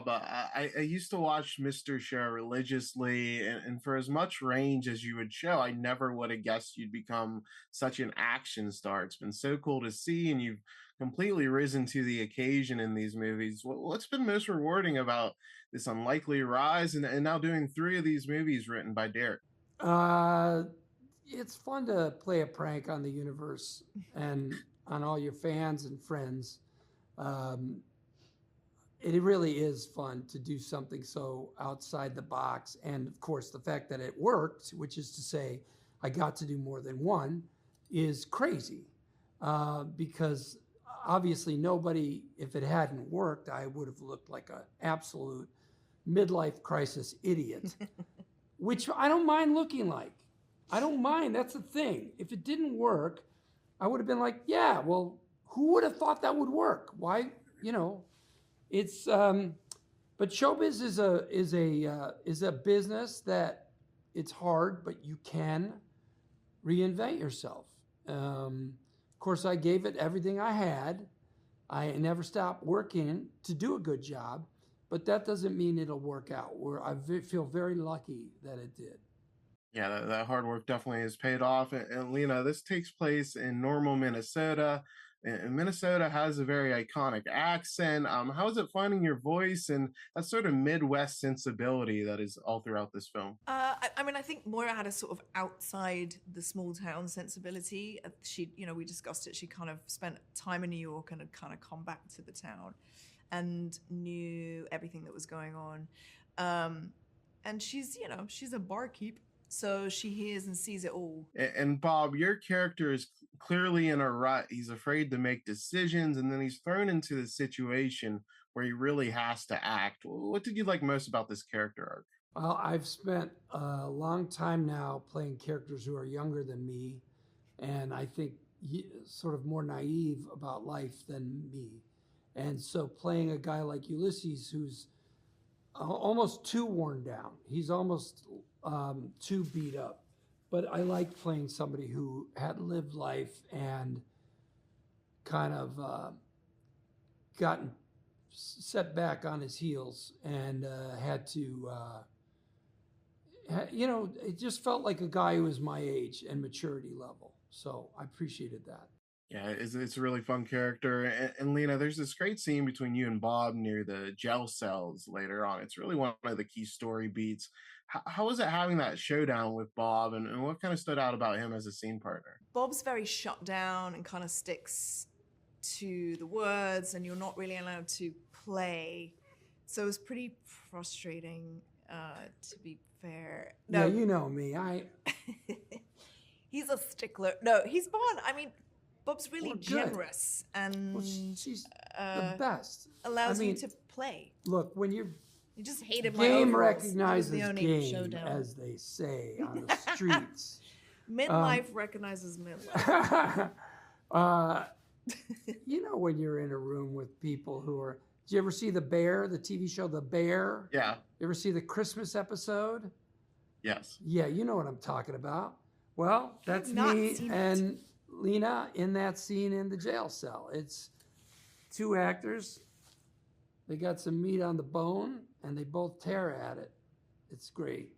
Bob, I used to watch Mr. Show religiously, and for as much range as you would show, I never would have guessed you'd become such an action star. It's been so cool to see, and you've completely risen to the occasion in these movies. What's been most rewarding about this unlikely rise, and now doing three of these movies written by Derek? Uh, it's fun to play a prank on the universe and on all your fans and friends. Um, it really is fun to do something so outside the box. And of course, the fact that it worked, which is to say, I got to do more than one, is crazy. Because obviously, nobody, if it hadn't worked, I would have looked like an absolute midlife crisis idiot, which I don't mind looking like. I don't mind. That's the thing. If it didn't work, I would have been like, yeah, well, who would have thought that would work? Why, it's but showbiz is a business that it's hard, but you can reinvent yourself. Of course, I gave it everything I had. I never stopped working to do a good job, but that doesn't mean it'll work out. I feel very lucky that it did. Yeah, that hard work definitely has paid off. And Lena, this takes place in Normal, Minnesota. And Minnesota has a very iconic accent. How is it finding your voice and that sort of Midwest sensibility that is all throughout this film? I mean, I think Moira had a sort of outside the small town sensibility. We discussed it. She kind of spent time in New York and had kind of come back to the town and knew everything that was going on. And she's a barkeep. So she hears and sees it all. And Bob, your character is clearly in a rut. He's afraid to make decisions, and then he's thrown into the situation where he really has to act. What did you like most about this character arc? Well, I've spent a long time now playing characters who are younger than me, and I think sort of more naive about life than me. And so playing a guy like Ulysses, who's almost too worn down, he's almost too beat up. But I like playing somebody who had lived life and kind of gotten set back on his heels and had to, it just felt like a guy who was my age and maturity level. So I appreciated that. Yeah, it's a really fun character. And Lena, there's this great scene between you and Bob near the jail cells later on. It's really one of the key story beats. How was it having that showdown with Bob, and what kind of stood out about him as a scene partner? Bob's very shut down and kind of sticks to the words, and you're not really allowed to play. So it was pretty frustrating, to be fair. No, yeah, you know me. He's a stickler. No, he's fun. I mean, Bob's really generous and she's the best. Allows you to play. Look, when you just hated my game recognizes game, showdown, as they say on the streets. Midlife recognizes midlife. When you're in a room with people who are. Did you ever see The Bear, the TV show The Bear? Yeah. You ever see the Christmas episode? Yes. Yeah, you know what I'm talking about. Well, that's me and Lena in that scene in the jail cell. It's two actors. They got some meat on the bone, and they both tear at it. It's great.